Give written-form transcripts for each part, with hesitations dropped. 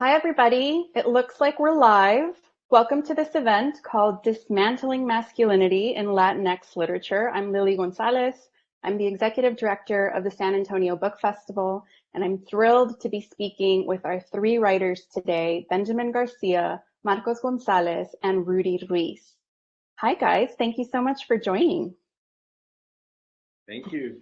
Hi, everybody. It looks like we're live. Welcome to this event called Dismantling Masculinity in Latinx Literature. I'm Lily Gonzalez. I'm the Executive Director of the San Antonio Book Festival, and I'm thrilled to be speaking with our three writers today, Benjamin Garcia, Marcos Gonzalez, and Rudy Ruiz. Hi, guys. Thank you so much for joining. Thank you.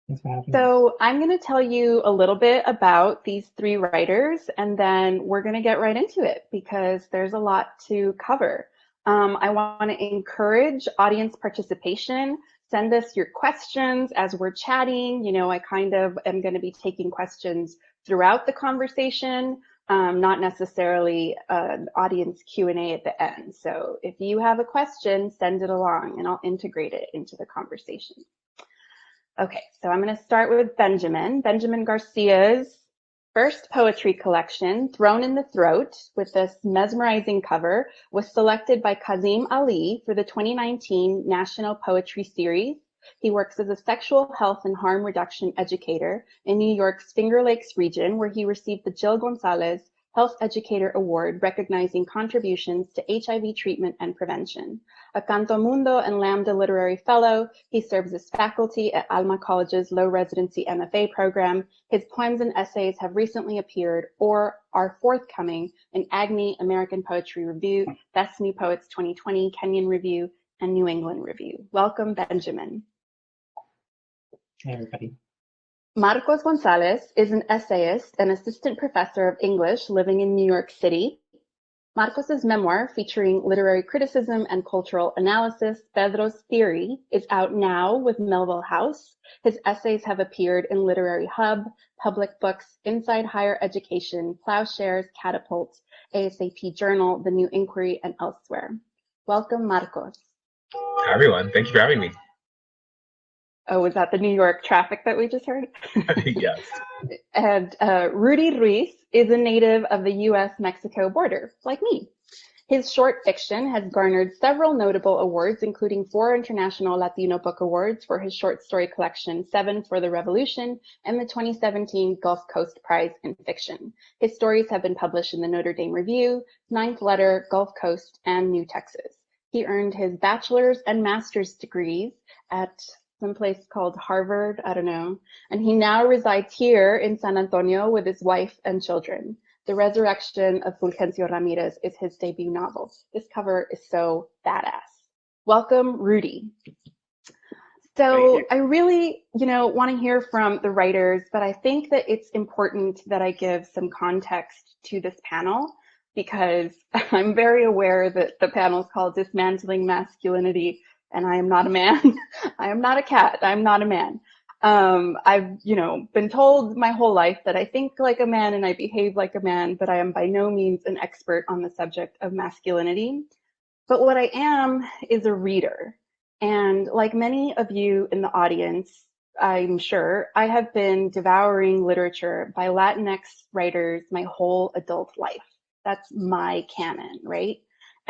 Thanks for having us. So I'm going to tell you a little bit about these three writers, and then we're going to get right into it because there's a lot to cover. I want to encourage audience participation. Send us your questions as we're chatting. You know, I kind of am going to be taking questions throughout the conversation, not necessarily an audience Q&A at the end. So if you have a question, send it along and I'll integrate it into the conversation. Okay, so I'm going to start with Benjamin. Benjamin Garcia's first poetry collection, Thrown in the Throat, with this mesmerizing cover, was selected by Kazim Ali for the 2019 National Poetry Series. He works as a sexual health and harm reduction educator in New York's Finger Lakes region, where he received the Jill Gonzalez Health Educator Award, recognizing contributions to HIV treatment and prevention. A Canto Mundo and Lambda Literary Fellow, he serves as faculty at Alma College's low residency MFA program. His poems and essays have recently appeared or are forthcoming in Agni American Poetry Review, Best New Poets 2020, Kenyon Review, and New England Review. Welcome, Benjamin. Hey, everybody. Marcos Gonzalez is an essayist and assistant professor of English living in New York City. Marcos's memoir, featuring literary criticism and cultural analysis, Pedro's Theory, is out now with Melville House. His essays have appeared in Literary Hub, Public Books, Inside Higher Education, Plowshares, Catapult, ASAP Journal, The New Inquiry, and elsewhere. Welcome, Marcos. Hi, everyone. Thank you for having me. Oh, was that the New York traffic that we just heard? Yes. And Rudy Ruiz is a native of the US-Mexico border, like me. His short fiction has garnered several notable awards, including 4 International Latino Book Awards for his short story collection, 7 for the Revolution, and the 2017 Gulf Coast Prize in Fiction. His stories have been published in the Notre Dame Review, Ninth Letter, Gulf Coast, and New Texas. He earned his bachelor's and master's degrees at some place called Harvard, I don't know. And he now resides here in San Antonio with his wife and children. The Resurrection of Fulgencio Ramirez is his debut novel. This cover is so badass. Welcome, Rudy. So I really, want to hear from the writers, but I think that it's important that I give some context to this panel because I'm very aware that the panel is called Dismantling Masculinity, and I am not a man. I am not a cat. I'm not a man. I've, been told my whole life that I think like a man and I behave like a man, but I am by no means an expert on the subject of masculinity. But what I am is a reader. And like many of you in the audience, I'm sure, I have been devouring literature by Latinx writers my whole adult life. That's my canon, right?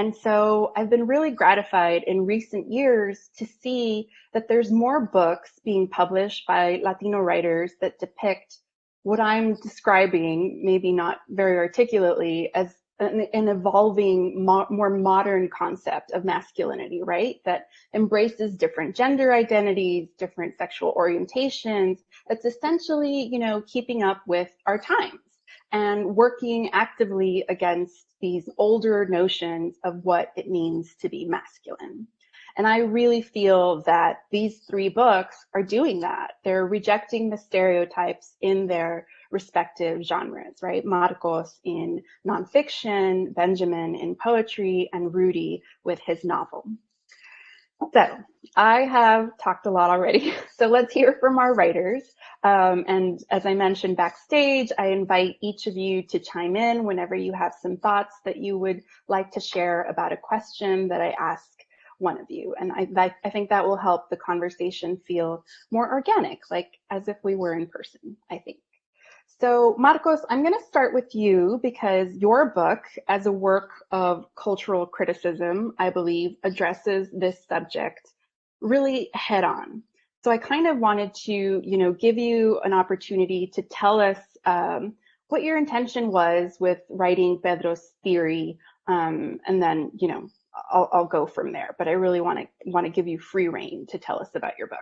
And so I've been really gratified in recent years to see that there's more books being published by Latino writers that depict what I'm describing, maybe not very articulately, as an evolving, more modern concept of masculinity, right? That embraces different gender identities, different sexual orientations, that's essentially, keeping up with our times and working actively against these older notions of what it means to be masculine. And I really feel that these 3 books are doing that. They're rejecting the stereotypes in their respective genres, right? Marcos in nonfiction, Benjamin in poetry, and Rudy with his novel. So I have talked a lot already, so let's hear from our writers. And as I mentioned backstage, I invite each of you to chime in whenever you have some thoughts that you would like to share about a question that I ask one of you. And I think that will help the conversation feel more organic, like as if we were in person, I think. So Marcos, I'm going to start with you because your book, as a work of cultural criticism, I believe, addresses this subject really head on. So I kind of wanted to, give you an opportunity to tell us what your intention was with writing Pedro's theory, and then, you know, I'll go from there. But I really want to give you free reign to tell us about your book.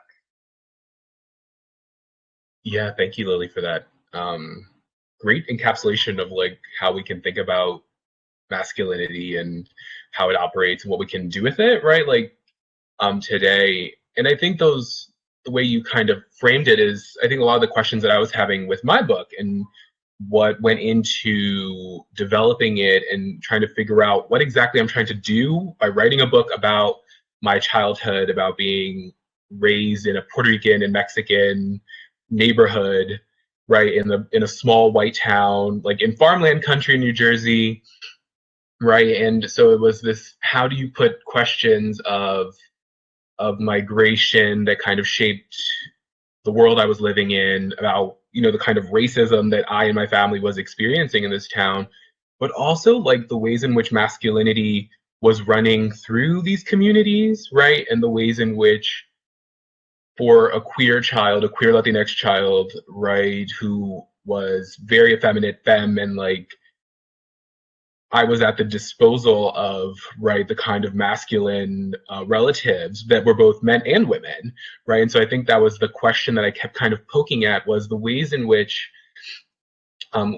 Yeah, thank you, Lily, for that. Great encapsulation of like how we can think about masculinity and how it operates and what we can do with it, right? Like today. And I think the way you kind of framed it is, I think a lot of the questions that I was having with my book and what went into developing it and trying to figure out what exactly I'm trying to do by writing a book about my childhood, about being raised in a Puerto Rican and Mexican neighborhood, right, in a small white town, like in farmland country in New Jersey, right? And so it was this, how do you put questions of migration that kind of shaped the world I was living in, about, you know, the kind of racism that I and my family was experiencing in this town, but also like the ways in which masculinity was running through these communities, right? And the ways in which for a queer child, a queer Latinx child, right, who was very effeminate femme, and like I was at the disposal of, right, the kind of masculine relatives that were both men and women, right? And so I think that was the question that I kept kind of poking at, was the ways in which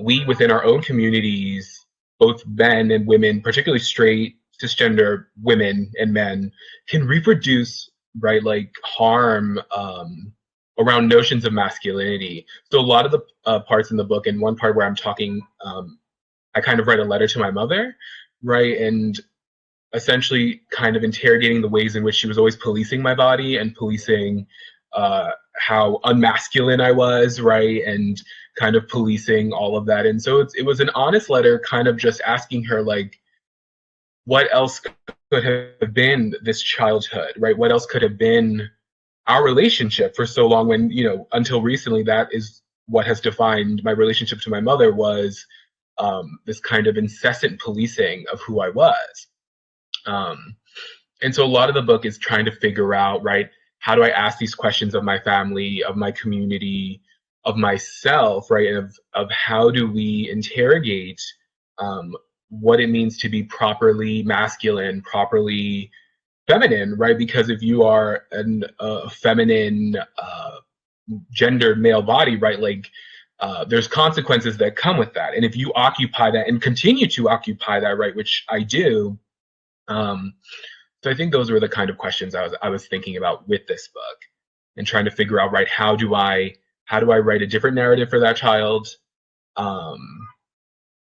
we within our own communities, both men and women, particularly straight, cisgender women and men, can reproduce, right, like harm around notions of masculinity. So a lot of the parts in the book, and one part where I'm talking, I kind of write a letter to my mother, right, and essentially kind of interrogating the ways in which she was always policing my body and policing how unmasculine I was, right, and kind of policing all of that. And so it was an honest letter, kind of just asking her, like, what else could have been this childhood, right? What else could have been our relationship for so long, when, you know, until recently, that is what has defined my relationship to my mother, was this kind of incessant policing of who I was. And so a lot of the book is trying to figure out, right, how do I ask these questions of my family, of my community, of myself, right, and of how do we interrogate what it means to be properly masculine, properly feminine, right? Because if you are a feminine, gendered male body, right, like there's consequences that come with that. And if you occupy that and continue to occupy that, right, which I do, so I think those were the kind of questions I was thinking about with this book, and trying to figure out, right, how do I write a different narrative for that child,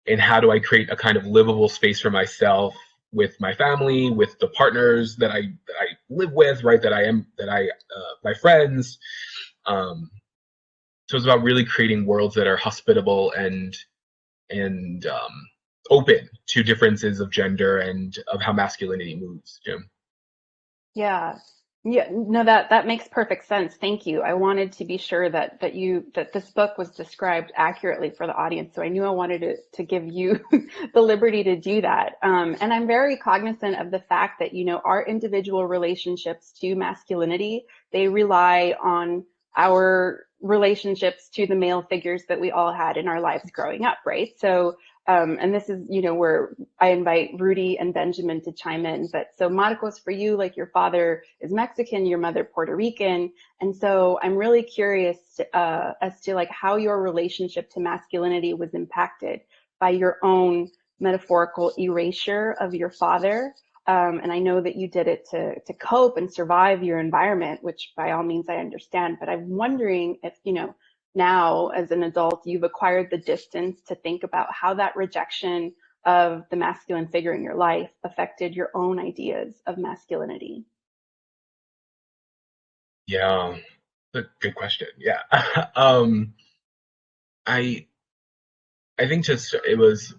and how do I create a kind of livable space for myself with my family, with the partners that I live with, right, my friends. So it's about really creating worlds that are hospitable and open to differences of gender and of how masculinity moves, Jim. Yeah. No, that makes perfect sense. Thank you. I wanted to be sure that this book was described accurately for the audience. So I knew I wanted to give you the liberty to do that. And I'm very cognizant of the fact that, you know, our individual relationships to masculinity, they rely on our relationships to the male figures that we all had in our lives growing up, right? So and this is, you know, where I invite Rudy and Benjamin to chime in. But so Marcos, for you, like, your father is Mexican, your mother Puerto Rican. And so I'm really curious as to like how your relationship to masculinity was impacted by your own metaphorical erasure of your father. And I know that you did it to cope and survive your environment, which by all means I understand. But I'm wondering if, you know, now as an adult, you've acquired the distance to think about how that rejection of the masculine figure in your life affected your own ideas of masculinity. Yeah, that's a good question. Yeah. I think just, it was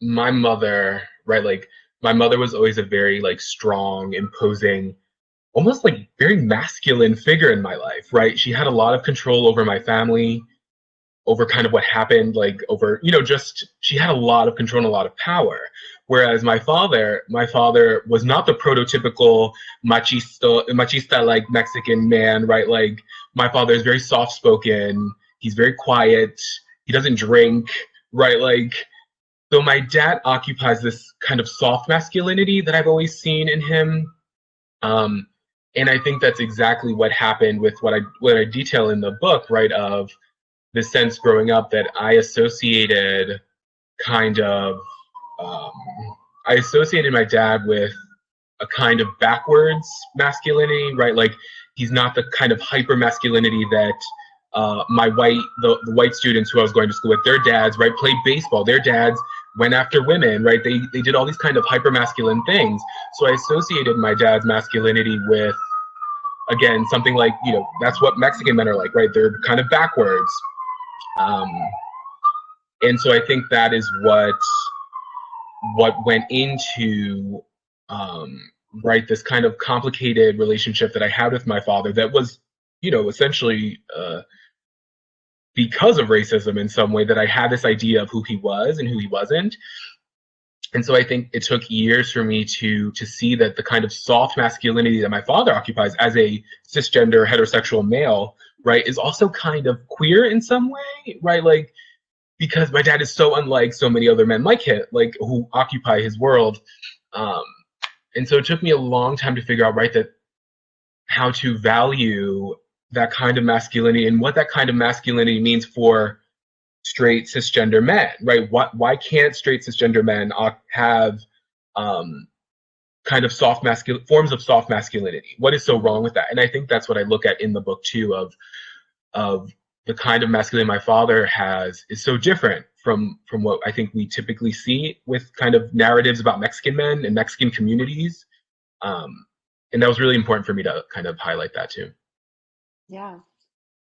my mother, right? Like, my mother was always a very like strong, imposing, almost like very masculine figure in my life, right? She had a lot of control over my family, over kind of what happened, like over, you know, just, she had a lot of control and a lot of power. Whereas my father was not the prototypical machista like Mexican man, right? Like, my father is very soft spoken, he's very quiet, he doesn't drink, right? Like, so my dad occupies this kind of soft masculinity that I've always seen in him. And I think that's exactly what happened with what I detail in the book, right? Of the sense growing up that I associated kind of, um, I associated my dad with a kind of backwards masculinity, right? Like he's not the kind of hyper masculinity that the white students who I was going to school with, their dads, right, played baseball. Their dads went after women, right? They did all these kind of hyper masculine things. So I associated my dad's masculinity with, again, something like, you know, that's what Mexican men are like, right? They're kind of backwards. And so I think that is what went into right, this kind of complicated relationship that I had with my father that was, you know, essentially because of racism in some way, that I had this idea of who he was and who he wasn't. And so I think it took years for me to see that the kind of soft masculinity that my father occupies as a cisgender heterosexual male, right, is also kind of queer in some way, right? Like, because my dad is so unlike so many other men like him, like who occupy his world. And so it took me a long time to figure out, right, that how to value that kind of masculinity and what that kind of masculinity means for straight cisgender men, right? Why can't straight cisgender men have kind of forms of soft masculinity? What is so wrong with that? And I think that's what I look at in the book too, of the kind of masculinity my father has is so different from what I think we typically see with kind of narratives about Mexican men and Mexican communities. And that was really important for me to kind of highlight that too. Yeah.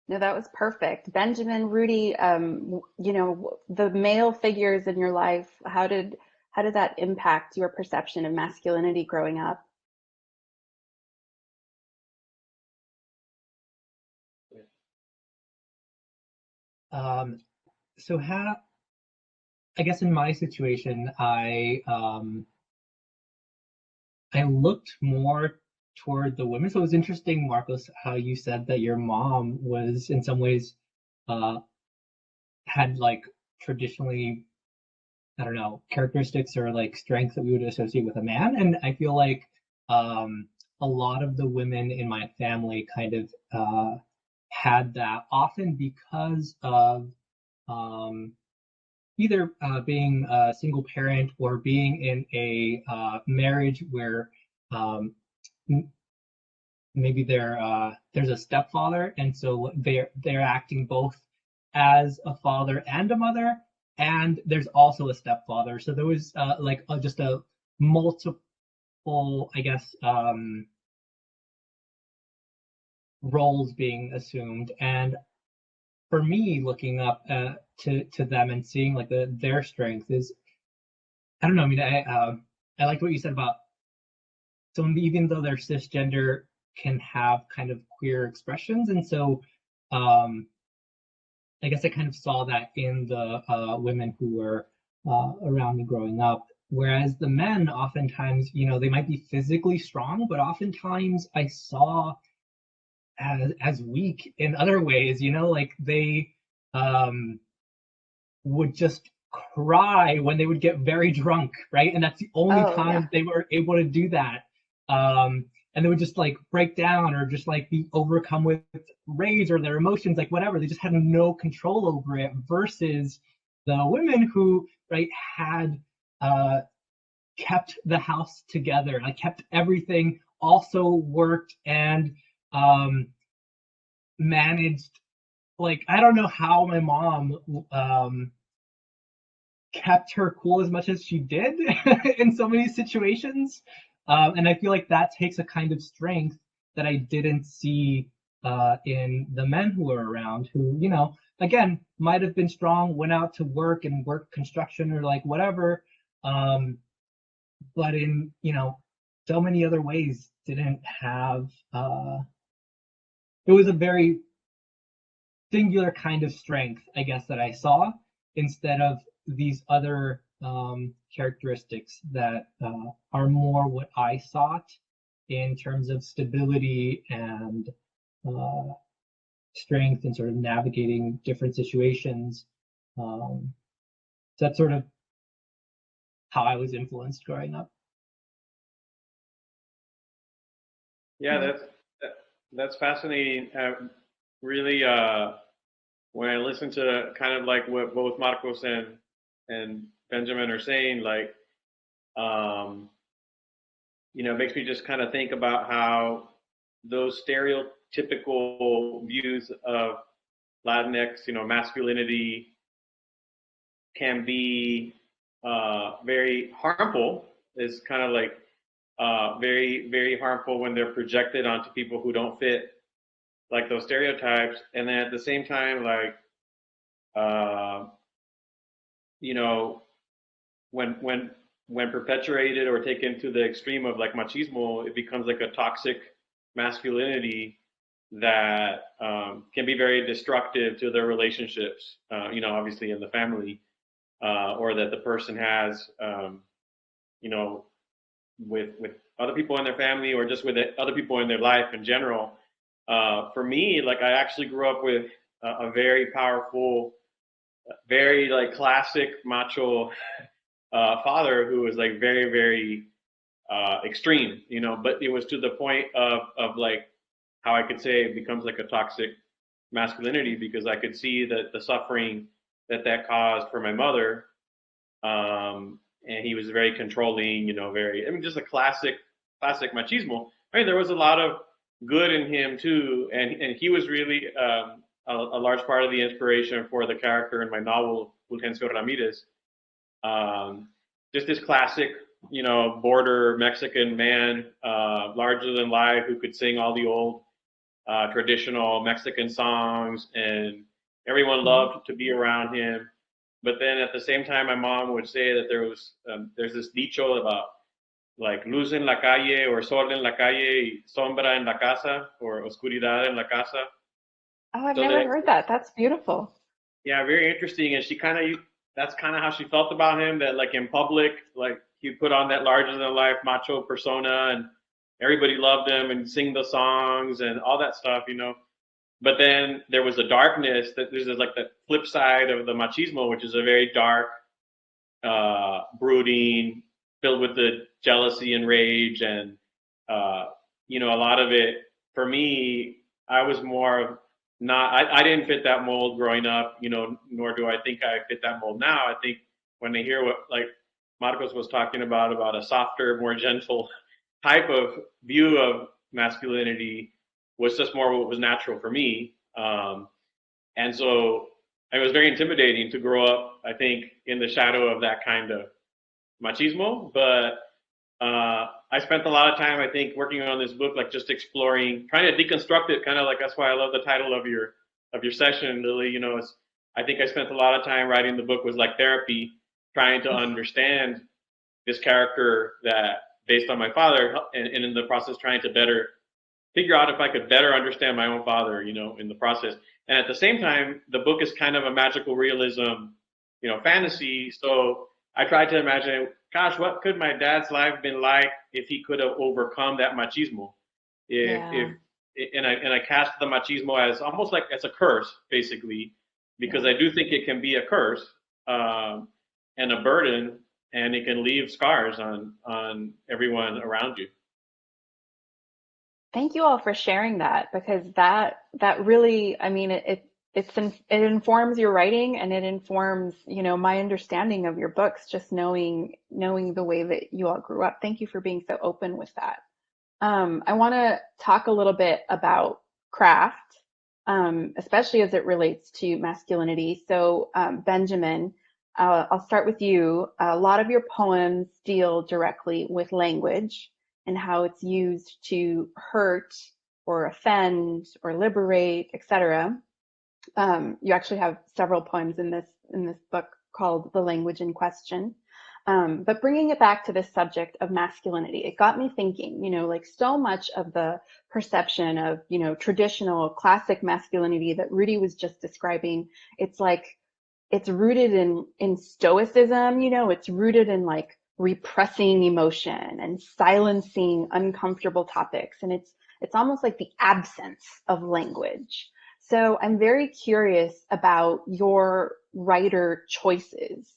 No, that was perfect. Benjamin, Rudy, you know, the male figures in your life, how did that impact your perception of masculinity growing up? So I guess in my situation, I looked more toward the women. So it was interesting, Marcos, how you said that your mom was in some ways had like traditionally, I don't know, characteristics or like strengths that we would associate with a man. And I feel like a lot of the women in my family kind of had that, often because of either being a single parent or being in a marriage where maybe there's a stepfather, and so they're acting both as a father and a mother, and there's also a stepfather. So there was just a multiple, I guess, roles being assumed. And for me, looking up to them and seeing like their strength is, I don't know. I mean, I liked what you said about, so even though they're cisgender, can have kind of queer expressions, and so I guess I kind of saw that in the women who were around me growing up. Whereas the men, oftentimes, you know, they might be physically strong, but oftentimes I saw as weak in other ways. You know, like they would just cry when they would get very drunk, right? And that's the only time they were able to do that. And they would just like break down or just like be overcome with rage or their emotions, like whatever. They just had no control over it, versus the women who, right, had kept the house together, like kept everything, also worked and managed. Like, I don't know how my mom kept her cool as much as she did in so many situations. And I feel like that takes a kind of strength that I didn't see in the men who were around, who, you know, again, might have been strong, went out to work and work construction or like whatever, but in, you know, so many other ways didn't have, it was a very singular kind of strength, I guess, that I saw, instead of these other characteristics that are more what I sought in terms of stability and strength and sort of navigating different situations. So that's sort of how I was influenced growing up. Yeah, that's fascinating. Really, when I listen to kind of like what both Marcos and Benjamin are saying, like, it makes me just kind of think about how those stereotypical views of Latinx, masculinity can be very harmful. It's kind of like very, very harmful when they're projected onto people who don't fit like those stereotypes. And then at the same time, like, when perpetuated or taken to the extreme of like machismo, it becomes like a toxic masculinity that can be very destructive to their relationships, obviously in the family, or that the person has, with other people in their family or just with other people in their life in general. For me, like I actually grew up with a very powerful, very like classic macho father who was like very, very extreme, but it was to the point of like how I could say it becomes like a toxic masculinity, because I could see that the suffering that caused for my mother. And he was very controlling, just a classic machismo. I mean, there was a lot of good in him too, and he was really a large part of the inspiration for the character in my novel Fulgencio Ramirez. Just this classic, border Mexican man, larger than life, who could sing all the old traditional Mexican songs, and everyone loved to be around him. But then at the same time, my mom would say that there's this dicho about like luz en la calle or sol en la calle, sombra en la casa, or oscuridad en la casa. Oh, I've never heard that. That's beautiful. Yeah, very interesting. And that's kind of how she felt about him, that like in public, like he'd put on that larger than life macho persona and everybody loved him and sing the songs and all that stuff, But then there was a darkness, that there's like the flip side of the machismo, which is a very dark, brooding, filled with the jealousy and rage. And, a lot of it, for me, I was more of I didn't fit that mold growing up, nor do I think I fit that mold now. I think when they hear what like Marcos was talking about a softer, more gentle type of view of masculinity, was just more what was natural for me. And so it was very intimidating to grow up, I think, in the shadow of that kind of machismo. But I spent a lot of time, I think, working on this book, like just exploring, trying to deconstruct it, kind of like, that's why I love the title of your session, Lily. I think I spent a lot of time writing the book was like therapy, trying to understand this character that based on my father, and in the process trying to better figure out if I could better understand my own father, in the process. And at the same time, the book is kind of a magical realism, fantasy. So I tried to imagine, gosh, what could my dad's life been like if he could have overcome that machismo? And I cast the machismo as almost like as a curse, basically, because I do think it can be a curse and a burden, and it can leave scars on everyone around you. Thank you all for sharing that, because that really, I mean, it informs your writing, and it informs, my understanding of your books, just knowing the way that you all grew up. Thank you for being so open with that. I want to talk a little bit about craft, especially as it relates to masculinity. So, Benjamin, I'll start with you. A lot of your poems deal directly with language and how it's used to hurt or offend or liberate, etc. You actually have several poems in this book called The Language in Question. But bringing it back to this subject of masculinity, it got me thinking, like so much of the perception of, traditional classic masculinity that Rudy was just describing, it's like, it's rooted in stoicism, it's rooted in like repressing emotion and silencing uncomfortable topics. And it's almost like the absence of language. So I'm very curious about your writer choices.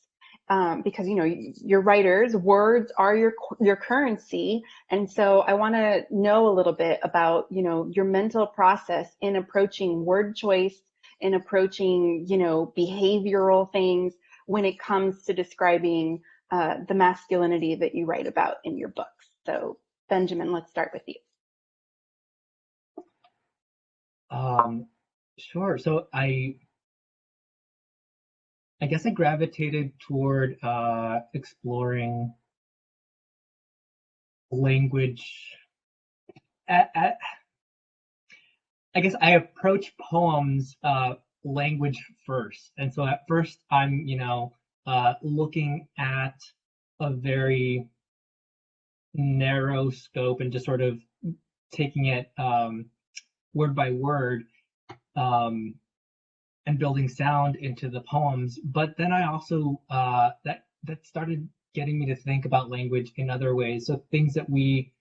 Because your writers, words are your currency, and so I want to know a little bit about your mental process in approaching word choice, in approaching behavioral things when it comes to describing the masculinity that you write about in your books. So Benjamin, let's start with you. Sure. So I guess I gravitated toward exploring language. I guess I approach poems language first, and so at first I'm looking at a very narrow scope and just sort of taking it word by word. And building sound into the poems, but then I also that started getting me to think about language in other ways. So things that we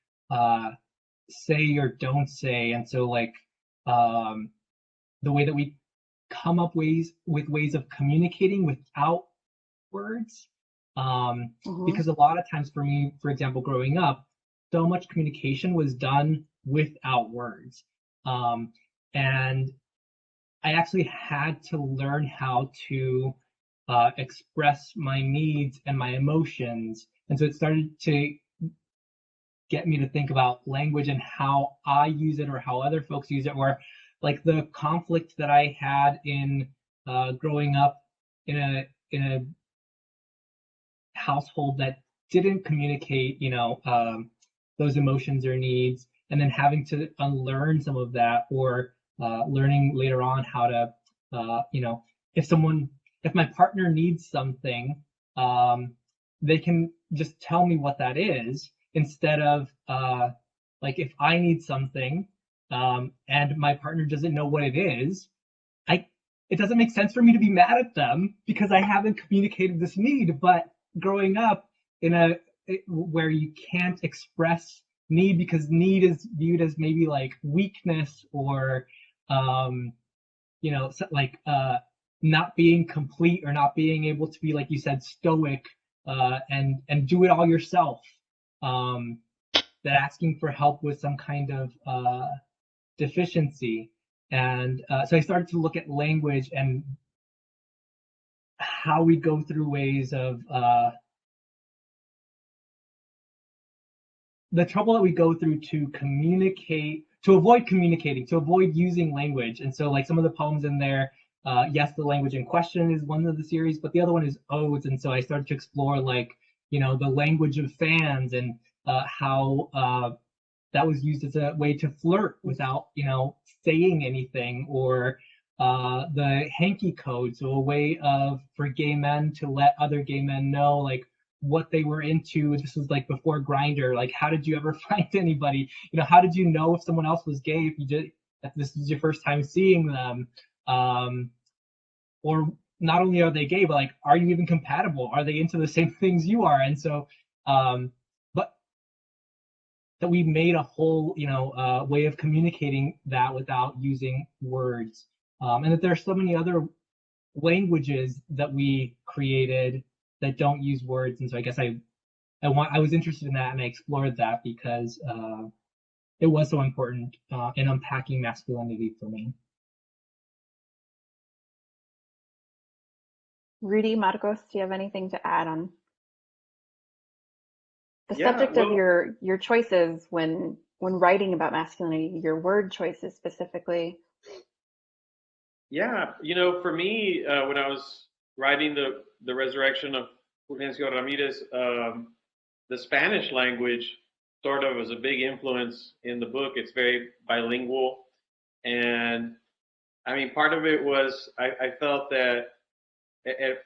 say or don't say, and so like the way that we come up with ways of communicating without words. Because a lot of times for me, for example, growing up, so much communication was done without words, and I actually had to learn how to express my needs and my emotions. And so it started to get me to think about language and how I use it or how other folks use it, or like the conflict that I had in growing up in a household that didn't communicate, those emotions or needs, and then having to unlearn some of that, or learning later on how to, if my partner needs something, they can just tell me what that is, instead of like if I need something and my partner doesn't know what it is, it doesn't make sense for me to be mad at them because I haven't communicated this need. But growing up where you can't express need because need is viewed as maybe like weakness, or not being complete, or not being able to be, like you said, stoic and do it all yourself, that asking for help was some kind of deficiency. And so I started to look at language and how we go through ways of the trouble that we go through to communicate, to avoid communicating, to avoid using language. And so like some of the poems in there, yes, the language in question is one of the series, but the other one is odes. And so I started to explore like, the language of fans, and how that was used as a way to flirt without, saying anything, or the hanky code, so a way for gay men to let other gay men know like what they were into. This was like before Grindr. Like, how did you ever find anybody? How did you know if someone else was gay if this was your first time seeing them? Or not only are they gay, but like, are you even compatible? Are they into the same things you are? And so, but that we made a whole, way of communicating that without using words, and that there are so many other languages that we created that don't use words. And so I guess I was interested in that, and I explored that because it was so important in unpacking masculinity for me. Rudy, Marcos, do you have anything to add on the subject of your choices when writing about masculinity, your word choices specifically? Yeah, for me, when I was writing the resurrection of Fulgencio Ramirez, the Spanish language sort of was a big influence in the book. It's very bilingual, and I mean, part of it was I felt that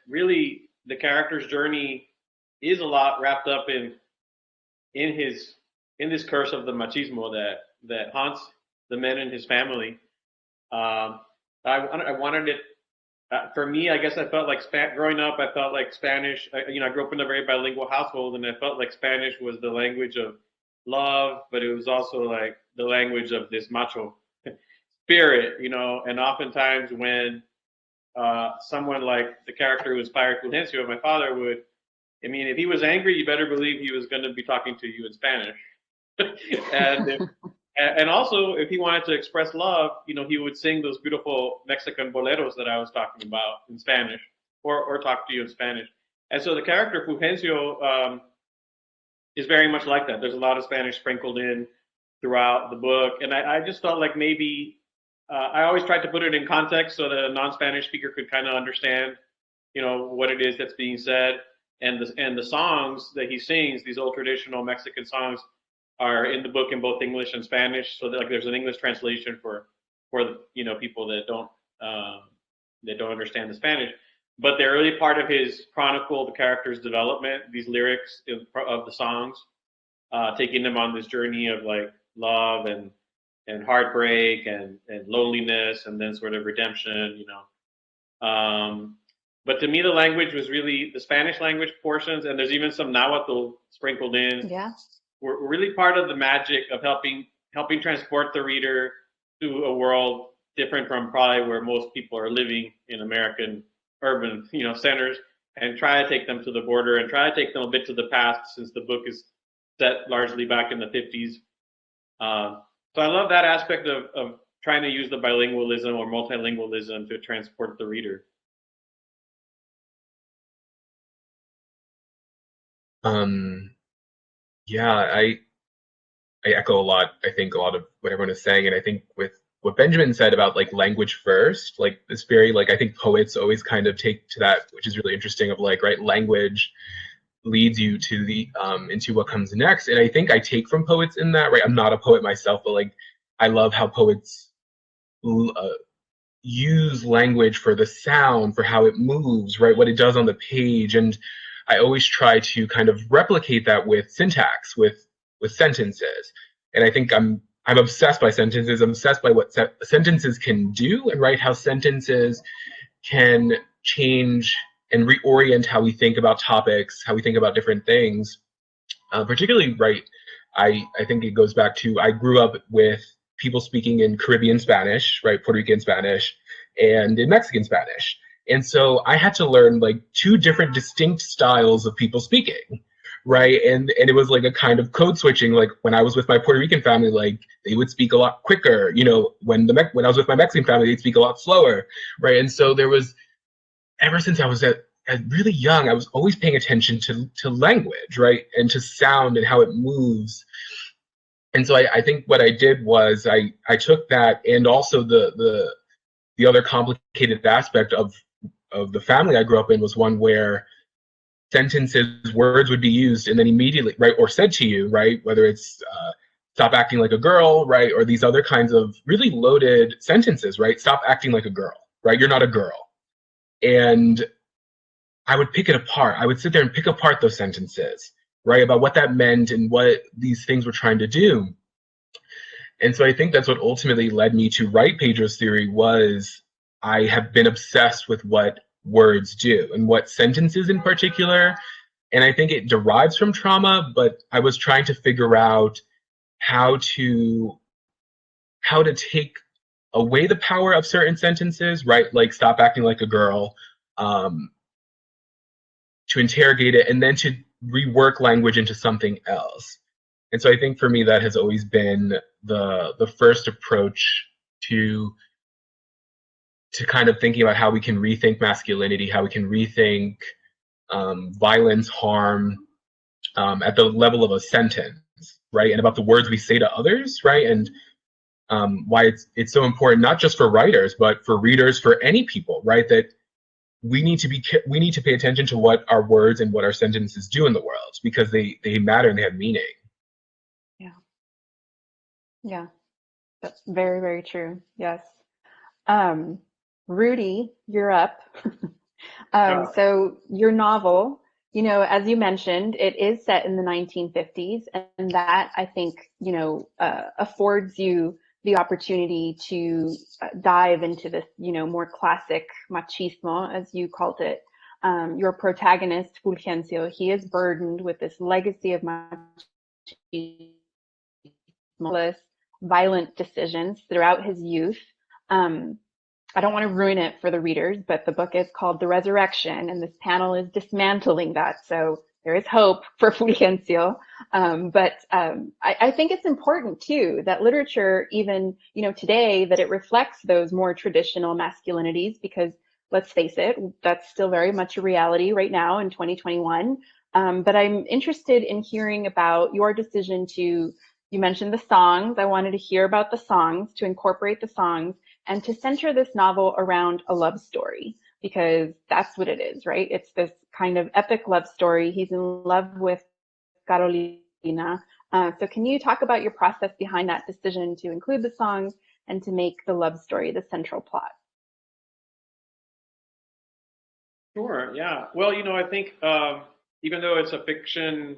really the character's journey is a lot wrapped up in this curse of the machismo that haunts the men in his family. I wanted it. For me, I guess I felt like growing up, I felt like Spanish. I grew up in a very bilingual household, and I felt like Spanish was the language of love, but it was also like the language of this macho spirit, you know. And oftentimes when someone like the character who inspired Fulgencio, my father would, I mean, if he was angry, you better believe he was going to be talking to you in Spanish. And also, if he wanted to express love, you know, he would sing those beautiful Mexican boleros that I was talking about in Spanish, or talk to you in Spanish. And so the character Fulgencio is very much like that. There's a lot of Spanish sprinkled in throughout the book, and I just felt like maybe I always tried to put it in context so that a non-Spanish speaker could kind of understand, you know, what it is that's being said. And the songs that he sings, these old traditional Mexican songs, are in the book in both English and Spanish. So that, like, there's an English translation for you know, people that don't understand the Spanish. But they're really part of his chronicle, the character's development. These lyrics of the songs, taking them on this journey of like love and heartbreak and loneliness, and then sort of redemption, you know. But to me, the language was really the Spanish language portions, and there's even some Nahuatl sprinkled in. Yeah. Were really part of the magic of helping transport the reader to a world different from probably where most people are living in American urban, you know, centers, and try to take them to the border and try to take them a bit to the past, since the book is set largely back in the 50s. So I love that aspect of trying to use the bilingualism or multilingualism to transport the reader. Yeah, I echo a lot. I think a lot of what everyone is saying, and I think with what Benjamin said about like language first, like it's very like, I think poets always kind of take to that, which is really interesting, of like, right, language leads you to the into what comes next. And I think I take from poets in that, right? I'm not a poet myself, but like I love how poets use language for the sound, for how it moves, right? What it does on the page. And I always try to kind of replicate that with syntax, with sentences. And I think I'm obsessed by sentences. I'm obsessed by what sentences can do, and right, how sentences can change and reorient how we think about topics, how we think about different things. Particularly, right, I think it goes back to, I grew up with people speaking in Caribbean Spanish, right, Puerto Rican Spanish, and in Mexican Spanish. And so I had to learn like two different distinct styles of people speaking, right? And it was like a kind of code switching. Like when I was with my Puerto Rican family, like they would speak a lot quicker. You know, when I was with my Mexican family, they'd speak a lot slower, right? And so there was, ever since I was really young, I was always paying attention to language, right, and to sound and how it moves. And so I think what I did was I took that, and also the other complicated aspect of the family I grew up in was one where sentences, words would be used and then immediately, right, or said to you, right, whether it's stop acting like a girl, right, or these other kinds of really loaded sentences, right, stop acting like a girl, right, you're not a girl. And I would pick it apart. I would sit there and pick apart those sentences, right, about what that meant and what these things were trying to do. And so I think that's what ultimately led me to write Pedro's theory. Was I have been obsessed with what words do and what sentences in particular. And I think it derives from trauma, but I was trying to figure out how to take away the power of certain sentences, right? Like stop acting like a girl, to interrogate it, and then to rework language into something else. And so I think for me that has always been the first approach to kind of thinking about how we can rethink masculinity, how we can rethink violence, harm, at the level of a sentence, right? And about the words we say to others, right? And why it's so important, not just for writers, but for readers, for any people, right? That we need to pay attention to what our words and what our sentences do in the world, because they matter and they have meaning. Yeah, that's very, very true. Yes. Rudy, you're up. So your novel, you know, as you mentioned, it is set in the 1950s, and that, I think, you know, affords you the opportunity to dive into this, you know, more classic machismo, as you called it. Your protagonist, Fulgencio, he is burdened with this legacy of machismo, violent decisions throughout his youth. I don't want to ruin it for the readers, but the book is called The Resurrection, and this panel is dismantling that. So there is hope for Fulgencio. I think it's important too that literature, even today, that it reflects those more traditional masculinities, because let's face it, that's still very much a reality right now in 2021. But I'm interested in hearing about your decision to, you mentioned the songs. I wanted to hear about the songs, to incorporate the songs, and to center this novel around a love story, because that's what it is, right? It's this kind of epic love story. He's in love with Carolina. So can you talk about your process behind that decision to include the songs and to make the love story the central plot? Sure. Yeah. Well, I think even though it's a fiction,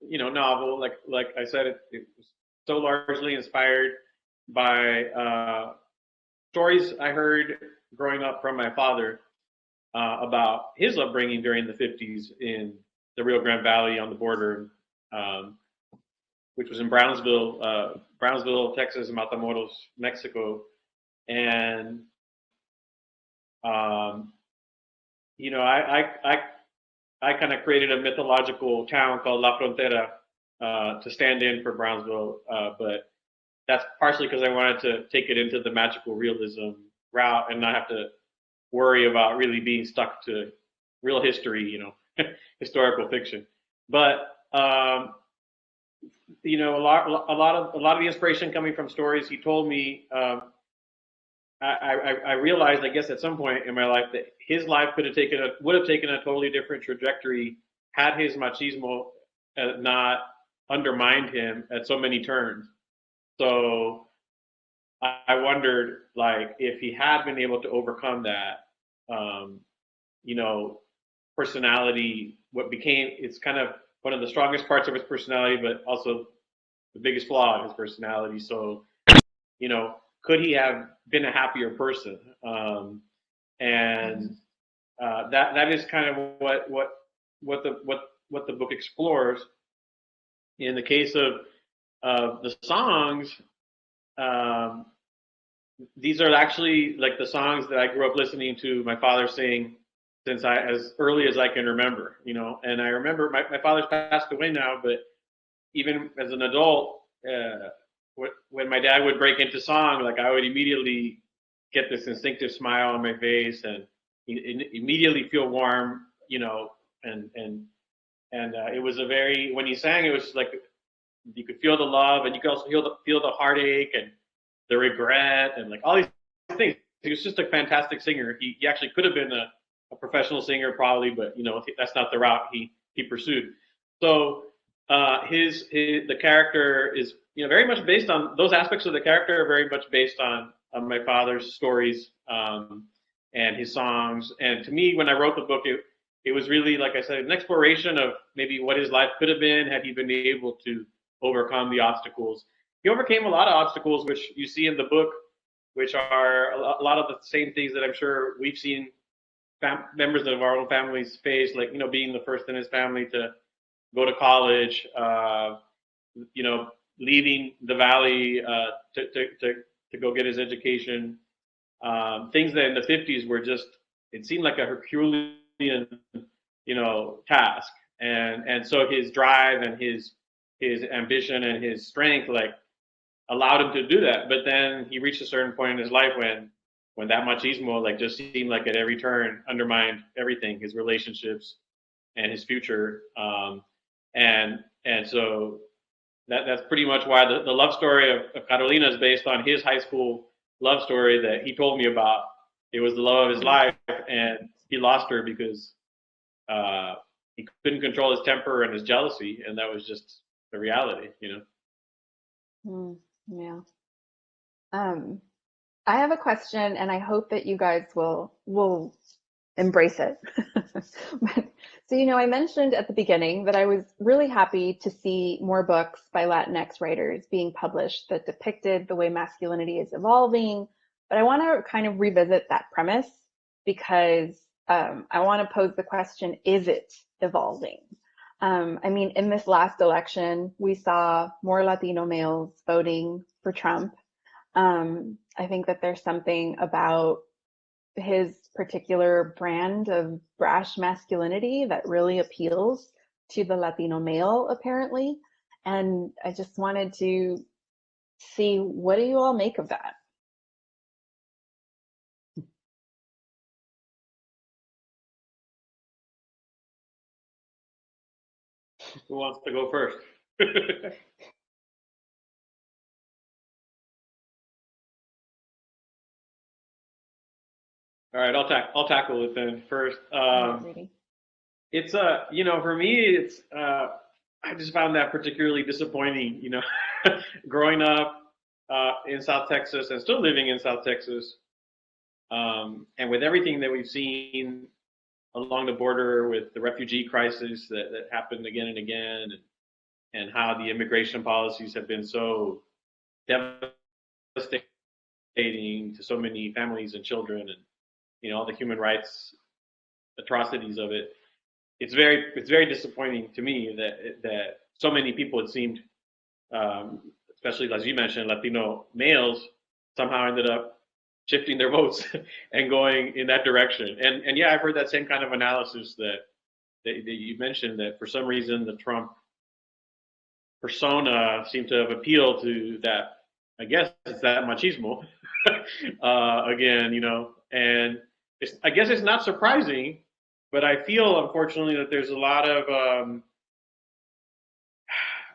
novel, like I said, it was so largely inspired by stories I heard growing up from my father about his upbringing during the 50s in the Rio Grande Valley on the border, which was in Brownsville, Texas, and Matamoros, Mexico. And, I kind of created a mythological town called La Frontera to stand in for Brownsville, but that's partially because I wanted to take it into the magical realism route and not have to worry about really being stuck to real history, historical fiction. But a lot of the inspiration coming from stories he told me. I realized, I guess, at some point in my life that his life would have taken a totally different trajectory had his machismo not undermined him at so many turns. So I wondered, if he had been able to overcome that, personality, it's kind of one of the strongest parts of his personality, but also the biggest flaw in his personality. So, could he have been a happier person? And that is kind of what the book explores. In the case of the songs, these are actually the songs that I grew up listening to my father sing since as early as I can remember, and I remember my father's passed away now, but even as an adult, when my dad would break into song, I would immediately get this instinctive smile on my face and immediately feel warm, and it was when he sang, it was you could feel the love, and you could also feel the heartache and the regret and all these things. He was just a fantastic singer. He actually could have been a professional singer probably, but that's not the route he pursued. So the character is very much based on those aspects of the character are very much based on my father's stories and his songs. And to me, when I wrote the book, it was really, like I said, an exploration of maybe what his life could have been had he been able to overcome the obstacles. He overcame a lot of obstacles, which you see in the book, which are a lot of the same things that I'm sure we've seen members of our own families face, being the first in his family to go to college, leaving the valley to go get his education. Things that in the 50s were just, it seemed like a Herculean, task. And so his drive and his ambition and his strength, allowed him to do that. But then he reached a certain point in his life when that machismo, just seemed like at every turn undermined everything, his relationships and his future. And so that's pretty much why the love story of Carolina is based on his high school love story that he told me about. It was the love of his life, and he lost her because he couldn't control his temper and his jealousy, and that was just the reality, Yeah. I have a question, and I hope that you guys will embrace it. So, I mentioned at the beginning that I was really happy to see more books by Latinx writers being published that depicted the way masculinity is evolving. But I want to kind of revisit that premise because I want to pose the question, is it evolving? In this last election, we saw more Latino males voting for Trump. I think that there's something about his particular brand of brash masculinity that really appeals to the Latino male, apparently. And I just wanted to see, what do you all make of that? Who wants to go first? All right, I'll tackle it then first. It's you know, for me, it's I just found that particularly disappointing. You know, growing up in South Texas and still living in South Texas, and with everything that we've seen along the border with the refugee crisis that happened again and again, and how the immigration policies have been so devastating to so many families and children, and you know all the human rights atrocities of it. It's very disappointing to me that so many people, it seemed, especially as you mentioned, Latino males, somehow ended up shifting their votes and going in that direction. And yeah, I've heard that same kind of analysis that you mentioned, that for some reason the Trump persona seemed to have appealed to that. I guess it's that machismo again, you know, and I guess it's not surprising. But I feel, unfortunately, that there's a lot of,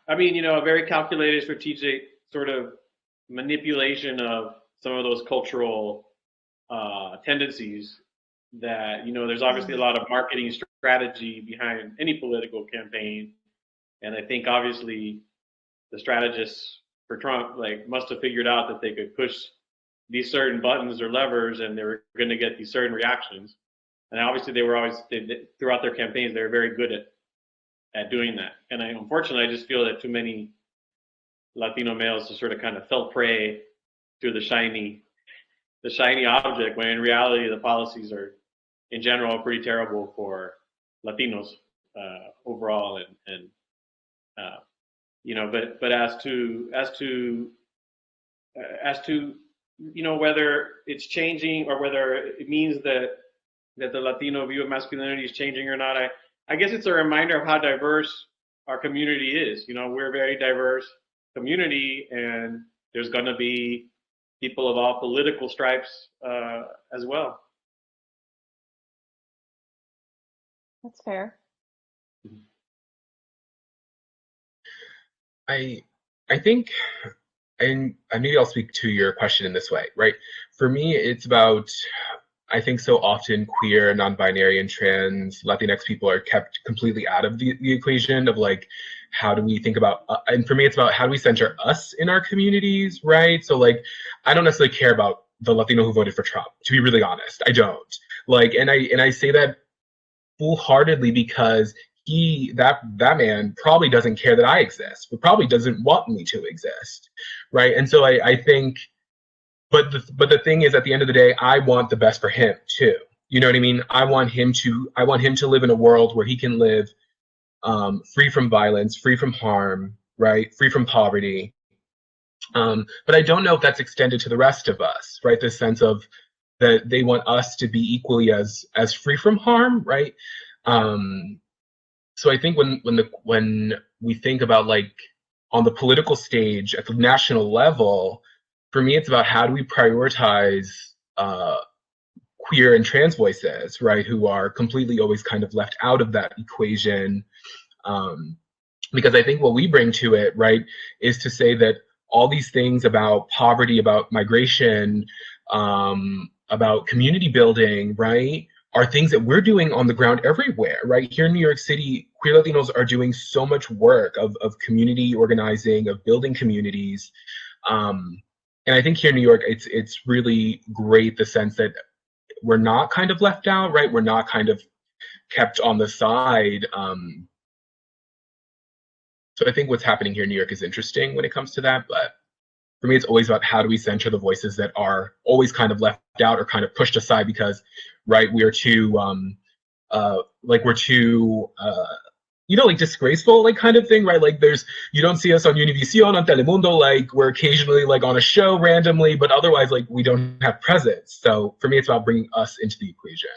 I mean, you know, a very calculated, strategic sort of manipulation of some of those cultural tendencies that, you know, there's obviously a lot of marketing strategy behind any political campaign. And I think, obviously, the strategists for Trump, like, must have figured out that they could push these certain buttons or levers and they were going to get these certain reactions. And obviously, they were always, throughout their campaigns, they were very good at doing that. And unfortunately, I just feel that too many Latino males just sort of kind of fell prey to the shiny object, when in reality, the policies are, in general, pretty terrible for Latinos overall. And you know, but as to you know, whether it's changing or whether it means that the Latino view of masculinity is changing or not, I guess it's a reminder of how diverse our community is. You know, we're a very diverse community, and there's going to be people of all political stripes as well. That's fair. I think, and maybe I'll speak to your question in this way, right? For me, it's about, I think so often queer, non-binary, and trans Latinx people are kept completely out of the equation of, like, how do we think about, and for me, it's about how do we center us in our communities, right? So, like, I don't necessarily care about the Latino who voted for Trump, to be really honest. I don't. Like, and I say that full-heartedly because that man probably doesn't care that I exist, but probably doesn't want me to exist, right? And so I think, but the thing is, at the end of the day, I want the best for him too. You know what I mean? I want him to live in a world where he can live free from violence, free from harm, right? Free from poverty. But I don't know if that's extended to the rest of us, right? This sense of that they want us to be equally as free from harm, right? So I think when we think about, like, on the political stage at the national level, for me, it's about how do we prioritize queer and trans voices, right, who are completely always kind of left out of that equation. Because I think what we bring to it, right, is to say that all these things about poverty, about migration, about community building, right, are things that we're doing on the ground everywhere, right? Here in New York City, queer Latinos are doing so much work of community organizing, of building communities. And I think here in New York, it's really great, the sense that we're not kind of left out, right? We're not kind of kept on the side. So I think what's happening here in New York is interesting when it comes to that. But for me, it's always about how do we center the voices that are always kind of left out or kind of pushed aside because, right, we are too, like disgraceful, like kind of thing, right? Like you don't see us on Univision, on Telemundo, like we're occasionally like on a show randomly, but otherwise like we don't have presence. So for me, it's about bringing us into the equation.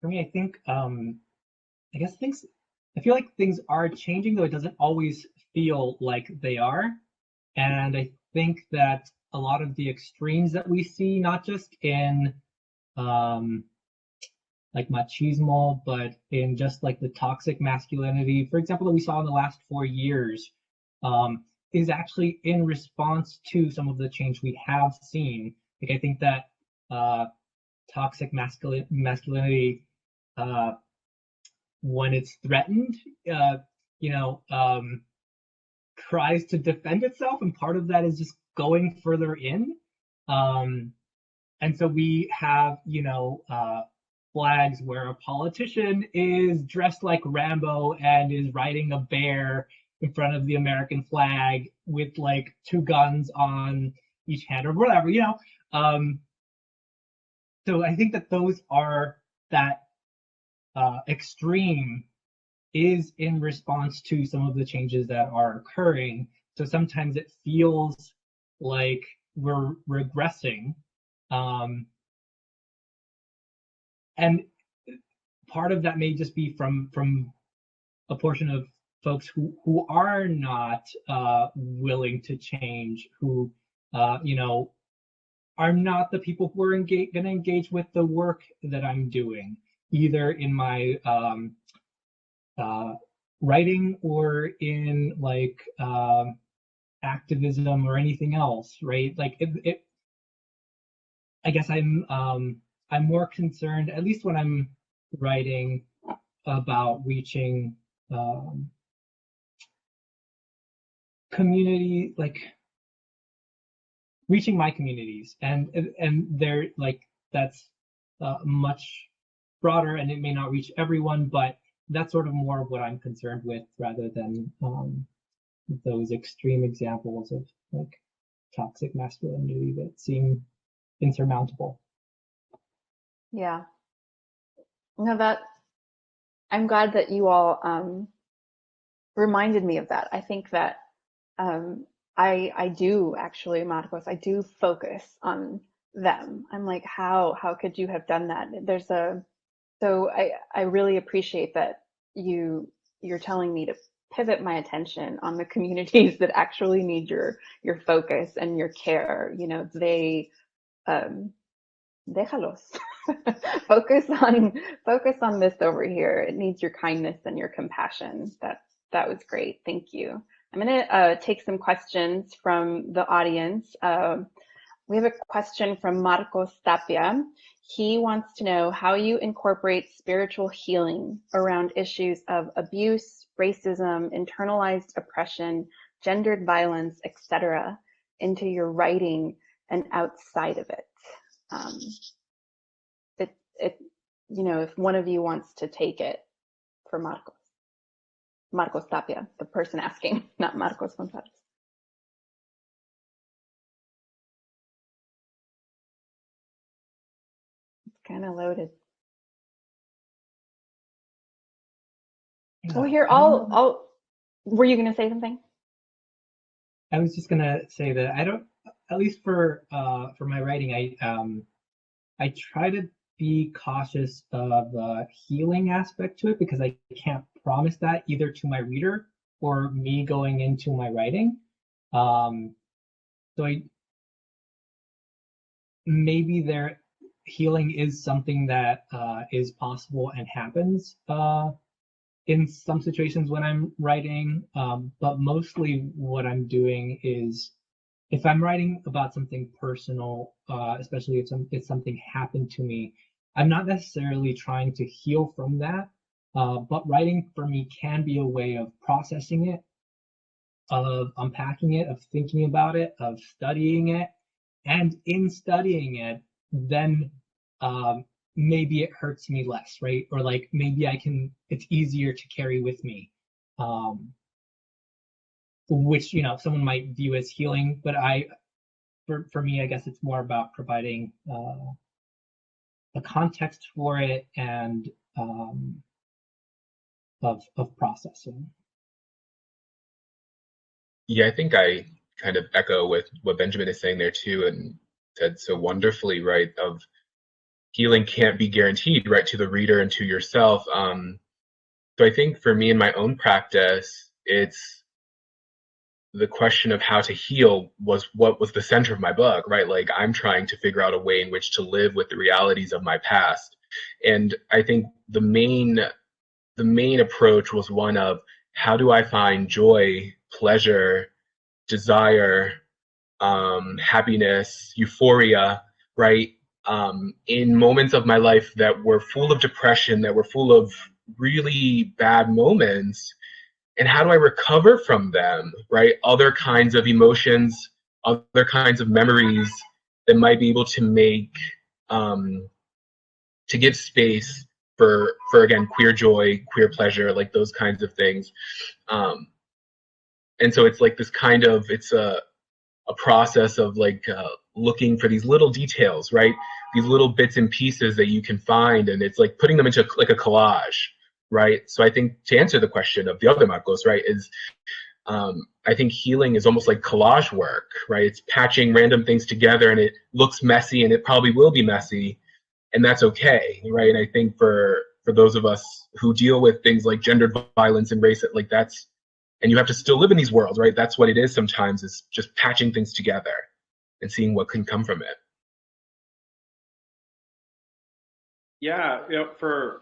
For me, I think, I guess I feel like things are changing, though it doesn't always feel like they are. And I think that a lot of the extremes that we see, not just in like machismo, but in just like the toxic masculinity, for example, that we saw in the last 4 years, is actually in response to some of the change we have seen. Like I think that toxic masculinity, when it's threatened, tries to defend itself, and part of that is just going further in. And so we have, flags where a politician is dressed like Rambo and is riding a bear in front of the American flag with like 2 guns on each hand or whatever, So I think that those are that extreme is in response to some of the changes that are occurring. So sometimes it feels like we're regressing. And part of that may just be from a portion of folks who are not willing to change, who are not the people who are going to engage with the work that I'm doing, either in my writing or in like activism or anything else, right? Like I guess I'm more concerned, at least when I'm writing, about reaching community, like reaching my communities, and they're like that's much broader, and it may not reach everyone, but that's sort of more of what I'm concerned with, rather than those extreme examples of like toxic masculinity that seem insurmountable. Yeah. No, I'm glad that you all reminded me of that. I think that I do actually, Marcos, I do focus on them. I'm like, how could you have done that? So I really appreciate that you're telling me to pivot my attention on the communities that actually need your focus and your care. Déjalos. focus on this over here. It needs your kindness and your compassion. That was great. Thank you. I'm going to take some questions from the audience. We have a question from Marcos Tapia. He wants to know how you incorporate spiritual healing around issues of abuse, racism, internalized oppression, gendered violence, etc., into your writing and outside of it. If one of you wants to take it for Marcos Tapia, the person asking, not Marcos Gonzalez. It's kind of loaded. Oh, here, were you going to say something? I was just going to say that I don't, at least for my writing, I try to be cautious of the healing aspect to it, because I can't promise that either to my reader or me going into my writing. So maybe their healing is something that is possible and happens in some situations when I'm writing, but mostly what I'm doing is, if I'm writing about something personal, especially if something happened to me, I'm not necessarily trying to heal from that, but writing for me can be a way of processing it, of unpacking it, of thinking about it, of studying it, and in studying it, then maybe it hurts me less, right? Or like maybe it's easier to carry with me. Which someone might view as healing, but for me, I guess it's more about providing the context for it and of processing. Yeah, I think I kind of echo with what Benjamin is saying there too, and said so wonderfully, right? Of healing can't be guaranteed, right, to the reader and to yourself. So I think for me in my own practice, it's the question of how to heal was what was the center of my book, right? Like I'm trying to figure out a way in which to live with the realities of my past. And I think the main approach was one of how do I find joy, pleasure, desire, happiness, euphoria, right? In moments of my life that were full of depression, that were full of really bad moments, and how do I recover from them, right? Other kinds of emotions, other kinds of memories that might be able to make, to give space for again, queer joy, queer pleasure, like those kinds of things. And so it's like this kind of, it's a process of like looking for these little details, right? These little bits and pieces that you can find, and it's like putting them into like a collage, right? So I think to answer the question of the other Marcos, right, is I think healing is almost like collage work, right? It's patching random things together, and it looks messy, and it probably will be messy, and that's okay, right? And I think for those of us who deal with things like gendered violence and race, like that's, and you have to still live in these worlds, right? That's what it is sometimes, is just patching things together and seeing what can come from it. Yeah, you know, for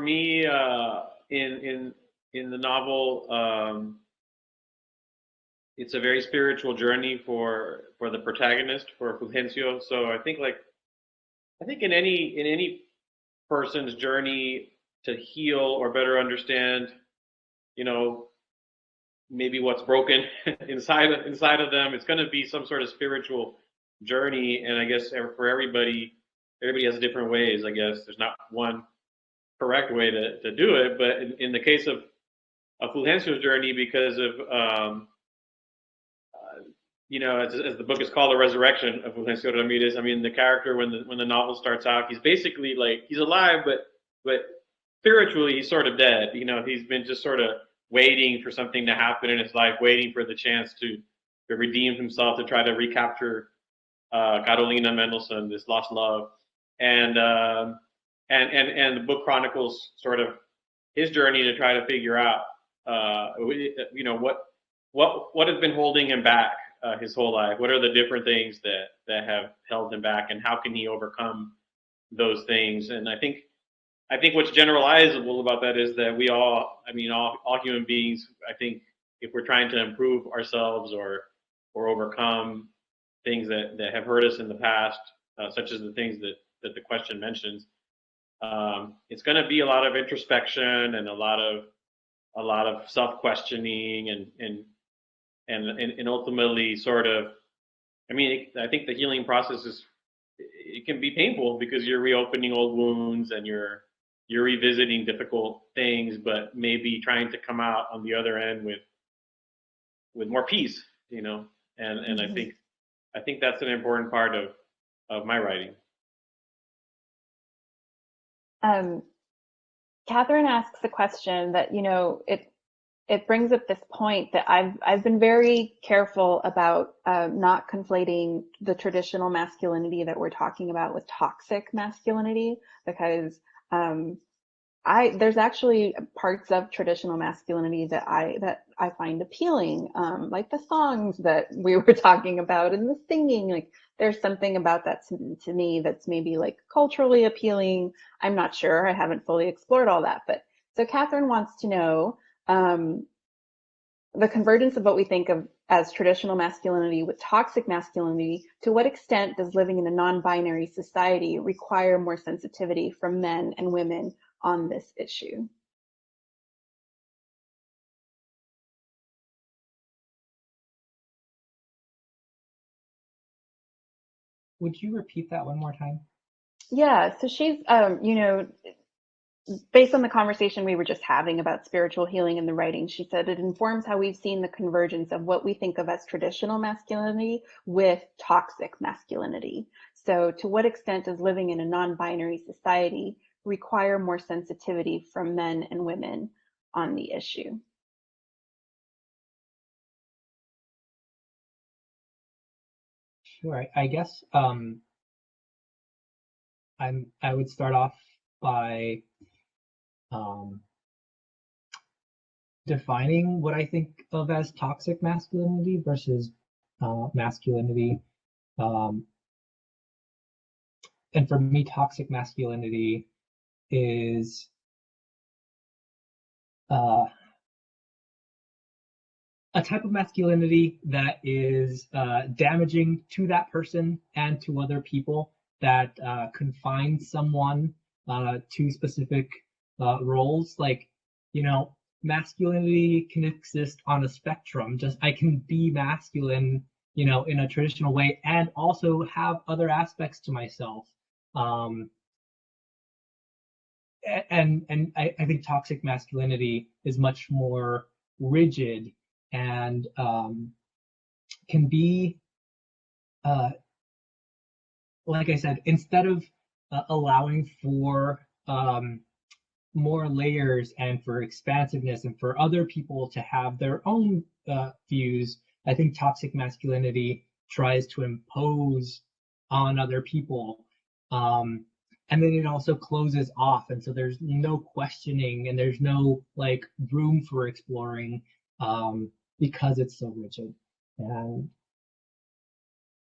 me, in the novel, it's a very spiritual journey for the protagonist, for Fulgencio. So I think in any person's journey to heal or better understand, you know, maybe what's broken inside of them, it's going to be some sort of spiritual journey. And I guess for everybody has different ways. I guess there's not one correct way to do it. But in the case of Fulgencio's journey, because of you know, as the book is called, The Resurrection of Fulgencio Ramirez. I mean, the character when the novel starts out, he's basically like he's alive, but spiritually he's sort of dead. You know, he's been just sort of waiting for something to happen in his life, waiting for the chance to redeem himself, to try to recapture Carolina Mendelssohn, this lost love, and the book chronicles sort of his journey to try to figure out, you know, what has been holding him back his whole life. What are the different things that have held him back, and how can he overcome those things? And I think what's generalizable about that is that we all, I mean, all human beings, I think if we're trying to improve ourselves or overcome things that have hurt us in the past, such as the things that the question mentions, it's going to be a lot of introspection and a lot of self-questioning and ultimately sort of, I mean, I think the healing process it can be painful because you're reopening old wounds and you're revisiting difficult things, but maybe trying to come out on the other end with more peace, you know. And Mm-hmm. I think that's an important part of my writing. Catherine asks a question that, you know, it brings up this point that I've been very careful about not conflating the traditional masculinity that we're talking about with toxic masculinity, because there's actually parts of traditional masculinity that I find appealing, like the songs that we were talking about and the singing. Like there's something about that to me that's maybe like culturally appealing. I'm not sure. I haven't fully explored all that. But so Catherine wants to know the convergence of what we think of as traditional masculinity with toxic masculinity. To what extent does living in a non-binary society require more sensitivity from men and women on this issue? Would you repeat that one more time? Yeah, so she's, you know, based on the conversation we were just having about spiritual healing in the writing, she said it informs how we've seen the convergence of what we think of as traditional masculinity with toxic masculinity. So to what extent does living in a non-binary society require more sensitivity from men and women on the issue? Sure. I guess I would start off by defining what I think of as toxic masculinity versus masculinity. And for me, toxic masculinity is a type of masculinity that is damaging to that person and to other people, that confines someone to specific roles. Like, you know, masculinity can exist on a spectrum. Just I can be masculine, you know, in a traditional way and also have other aspects to myself. And I think toxic masculinity is much more rigid and can be, like I said, instead of allowing for more layers and for expansiveness and for other people to have their own views, I think toxic masculinity tries to impose on other people. And then it also closes off, and so there's no questioning and there's no like room for exploring because it's so rigid. And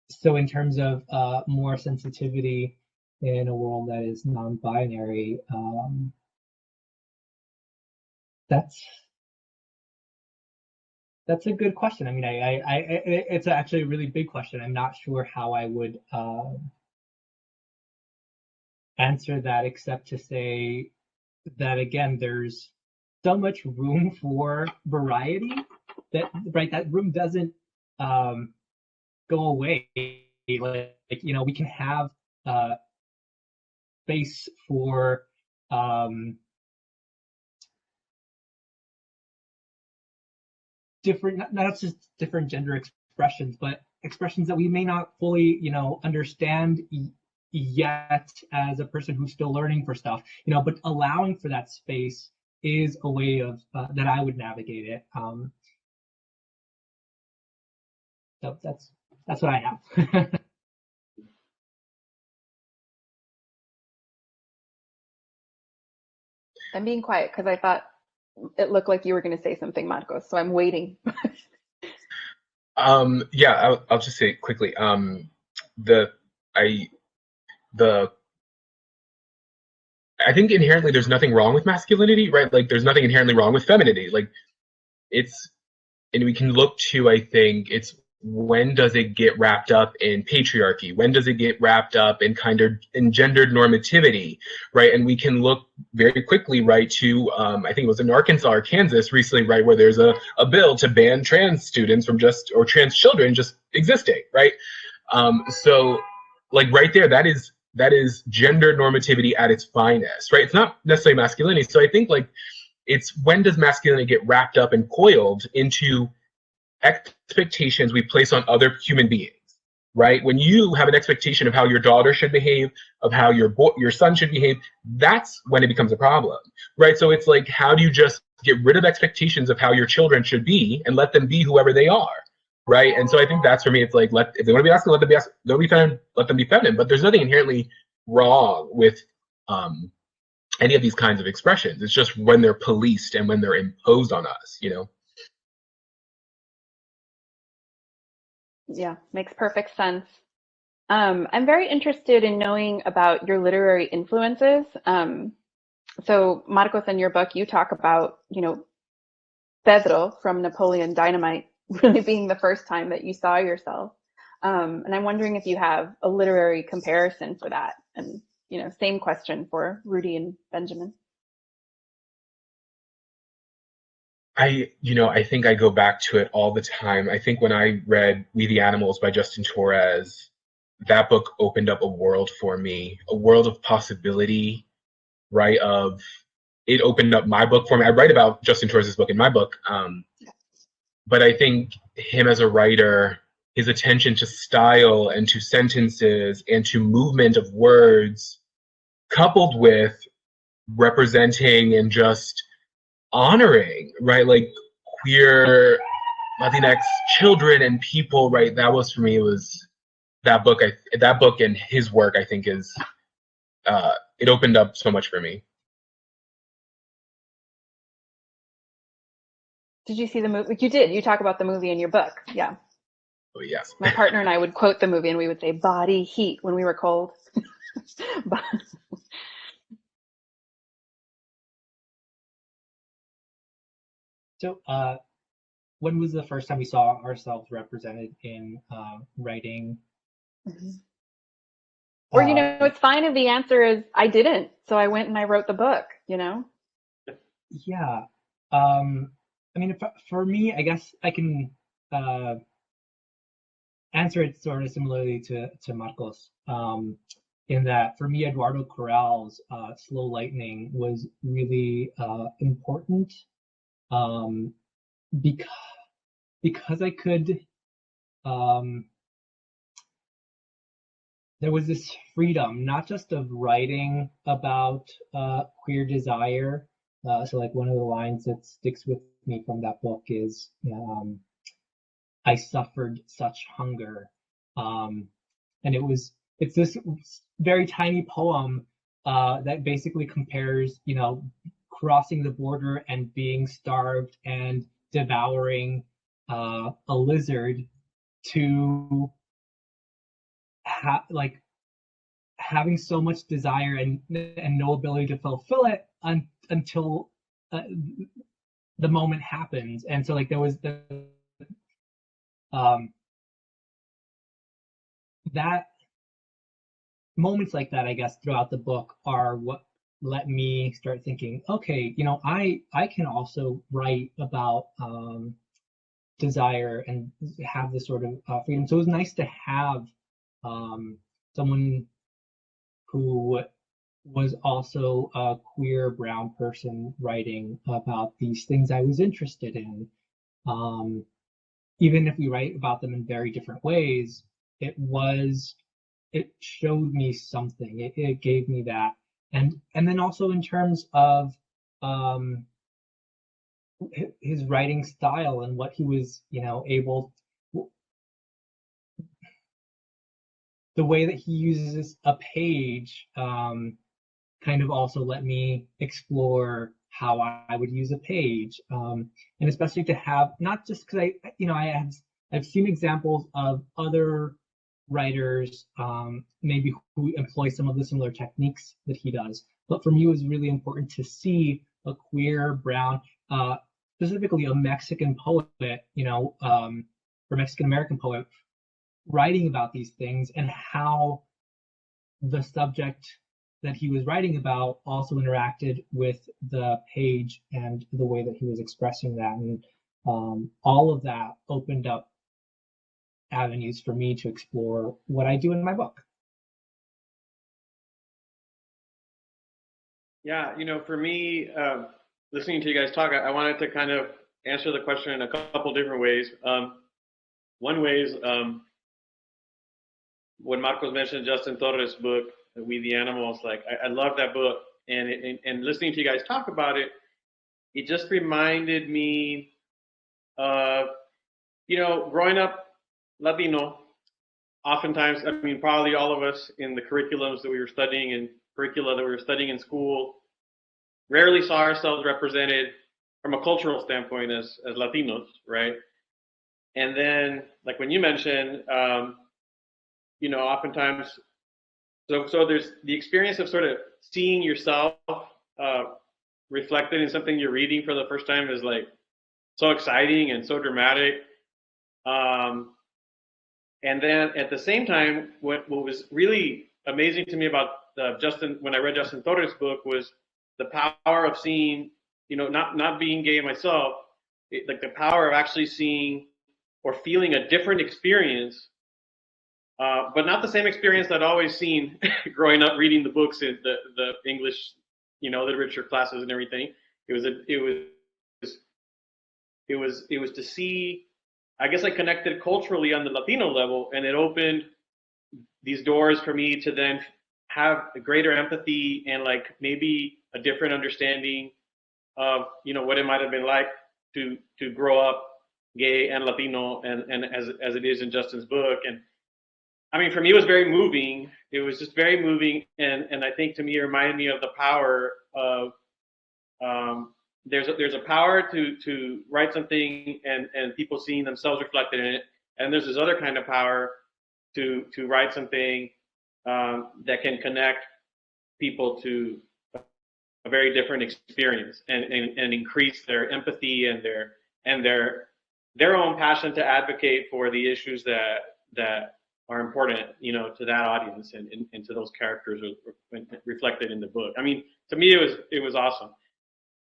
so in terms of more sensitivity in a world that is non-binary, that's a good question. I mean, it's actually a really big question. I'm not sure how I would answer that, except to say that again, there's so much room for variety that that room doesn't go away. Like, you know, we can have space for different, not just different gender expressions, but expressions that we may not fully, you know, understand yet as a person who's still learning for stuff, you know, but allowing for that space is a way of that I would navigate it. So that's what I have. I'm being quiet because I thought it looked like you were going to say something, Marcos, so I'm waiting. Yeah, I'll just say quickly. I think inherently there's nothing wrong with masculinity, right? Like there's nothing inherently wrong with femininity. Like and we can look to, I think it's, when does it get wrapped up in patriarchy? When does it get wrapped up in kind of in gendered normativity, right? And we can look very quickly, right, to, I think it was in Arkansas or Kansas recently, right, where there's a bill to ban trans students from or trans children just existing, right? So like right there, that is gender normativity at its finest, right? It's not necessarily masculinity. So I think like it's, when does masculinity get wrapped up and coiled into expectations we place on other human beings, right? When you have an expectation of how your daughter should behave, of how your son should behave, that's when it becomes a problem, right? So it's like, how do you just get rid of expectations of how your children should be and let them be whoever they are, right? And so I think that's, for me, it's like, if they want to be masculine, let them be masculine. Don't be feminine, let them be feminine. But there's nothing inherently wrong with any of these kinds of expressions. It's just when they're policed and when they're imposed on us, you know? Yeah, makes perfect sense. I'm very interested in knowing about your literary influences. So Marcos, in your book, you talk about, you know, Pedro from Napoleon Dynamite really being the first time that you saw yourself. And I'm wondering if you have a literary comparison for that. And, you know, same question for Rudy and Benjamin. I think I go back to it all the time. I think when I read We the Animals by Justin Torres, that book opened up a world for me, a world of possibility right? Of it opened up my book for me. I write about Justin Torres' book in my book, but I think him as a writer, his attention to style and to sentences and to movement of words, coupled with representing and just honoring, right, like queer Latinx children and people, right? That was for me, it was that book. That book and his work, I think, is it opened up so much for me. Did you see the movie? You did. You talk about the movie in your book. Yeah. Oh, yes. My partner and I would quote the movie, and we would say "body heat" when we were cold. So, when was the first time we saw ourselves represented in writing? Mm-hmm. Or, you know, it's fine if the answer is I didn't, so I went and I wrote the book, you know? Yeah. I mean, for me, I guess I can answer it sort of similarly to Marcos, in that for me, Eduardo Coral's Slow Lightning was really important, because I could, there was this freedom, not just of writing about queer desire. So like one of the lines that sticks with me from that book is, I suffered such hunger. And it's this very tiny poem that basically compares, you know, crossing the border and being starved and devouring a lizard to like having so much desire and no ability to fulfill it until the moment happens. And so like there was that moments like that, I guess, throughout the book are what let me start thinking, okay, you know, I can also write about desire and have this sort of freedom. So it was nice to have someone who was also a queer brown person writing about these things I was interested in. Even if we write about them in very different ways, it showed me something. It gave me that. And then also in terms of his writing style and what he was, you know, the way that he uses a page kind of also let me explore how I would use a page, and especially to have, not just because I've seen examples of other writers maybe who employ some of the similar techniques that he does, but for me it was really important to see a queer brown, specifically a Mexican poet, you know, or Mexican American poet writing about these things, and how the subject that he was writing about also interacted with the page and the way that he was expressing that. And all of that opened up avenues for me to explore what I do in my book. Yeah, you know, for me, listening to you guys talk, I wanted to kind of answer the question in a couple different ways. One way is when Marcos mentioned Justin Torres' book, We the Animals, like I love that book, and listening to you guys talk about it, it just reminded me of, you know, growing up Latino. Oftentimes, I mean, probably all of us in the curriculums that we were studying and curricula that we were studying in school rarely saw ourselves represented from a cultural standpoint as Latinos, right? And then, like when you mentioned, you know, oftentimes, so there's the experience of sort of seeing yourself reflected in something you're reading for the first time is like so exciting and so dramatic. And then at the same time, what was really amazing to me about when I read Justin Torres' book was the power of seeing, you know, not being gay myself, like the power of actually seeing or feeling a different experience, but not the same experience that I'd always seen growing up reading the books in the English literature classes and everything. It was to see, I guess I connected culturally on the Latino level, and it opened these doors for me to then have a greater empathy and like maybe a different understanding of, what it might have been like to grow up gay and Latino, and as it is in Justin's book. And I mean, for me, it was very moving. It was just very moving, and I think to me, it reminded me of the power of there's a power to write something and people seeing themselves reflected in it, and there's this other kind of power to write something that can connect people to a very different experience and increase their empathy and their own passion to advocate for the issues that are important, to that audience and to those characters reflected in the book. I mean, to me, it was awesome.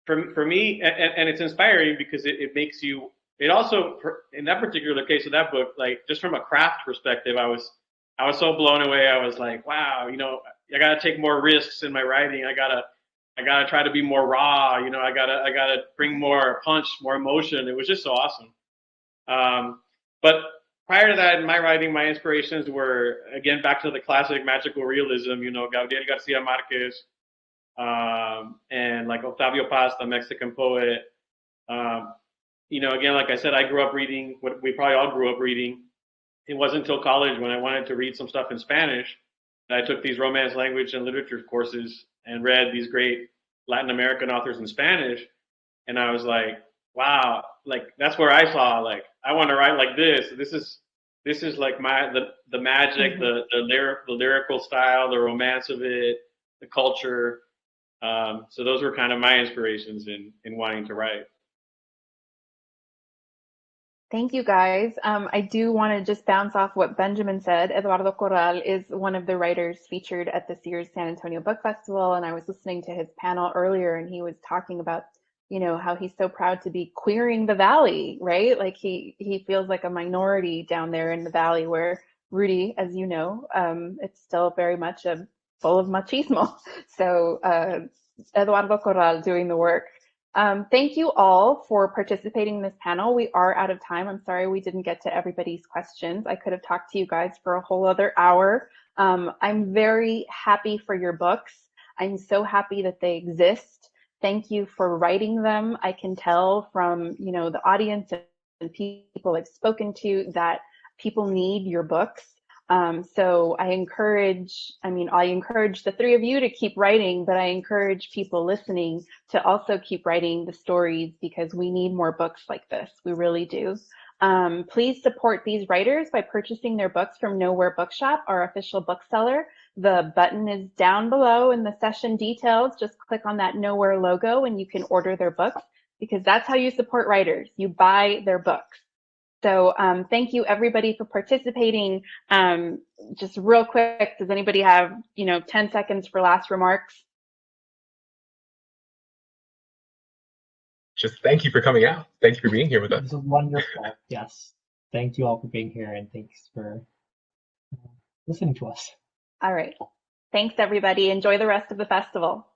For me, and it's inspiring because it makes you. It also, in that particular case of that book, like just from a craft perspective, I was so blown away. I was like, wow, I gotta take more risks in my writing. I gotta try to be more raw. I gotta bring more punch, more emotion. It was just so awesome. But prior to that, in my writing, my inspirations were, again, back to the classic magical realism, Gabriel Garcia Marquez, and like Octavio Paz, the Mexican poet. Again, like I said, I grew up reading what we probably all grew up reading. It wasn't until college when I wanted to read some stuff in Spanish that I took these romance language and literature courses and read these great Latin American authors in Spanish. And I was like, wow, like that's where I saw, like, I want to write like this. This is like the magic, the lyrical style, the romance of it, the culture. So those were kind of my inspirations in wanting to write. Thank you, guys. I do want to just bounce off what Benjamin said. Eduardo Coral is one of the writers featured at this year's San Antonio Book Festival, and I was listening to his panel earlier, and he was talking about, how he's so proud to be queering the Valley, right? Like he feels like a minority down there in the Valley, where Rudy, as you know, it's still very much full of machismo. So Eduardo Coral doing the work. Thank you all for participating in this panel. We are out of time. I'm sorry we didn't get to everybody's questions. I could have talked to you guys for a whole other hour. I'm very happy for your books. I'm so happy that they exist. Thank you for writing them. I can tell from, the audience and people I've spoken to that people need your books. So I encourage the three of you to keep writing, but I encourage people listening to also keep writing the stories, because we need more books like this. We really do. Please support these writers by purchasing their books from Nowhere Bookshop, our official bookseller. The button is down below in the session details. Just click on that Nowhere logo and you can order their books, because that's how you support writers. You buy their books. So thank you everybody for participating. Just real quick, does anybody have 10 seconds for last remarks? Just thank you for coming out. Thank you for being here with us. It was wonderful. Yes. Thank you all for being here, and thanks for listening to us. All right. Thanks everybody. Enjoy the rest of the festival.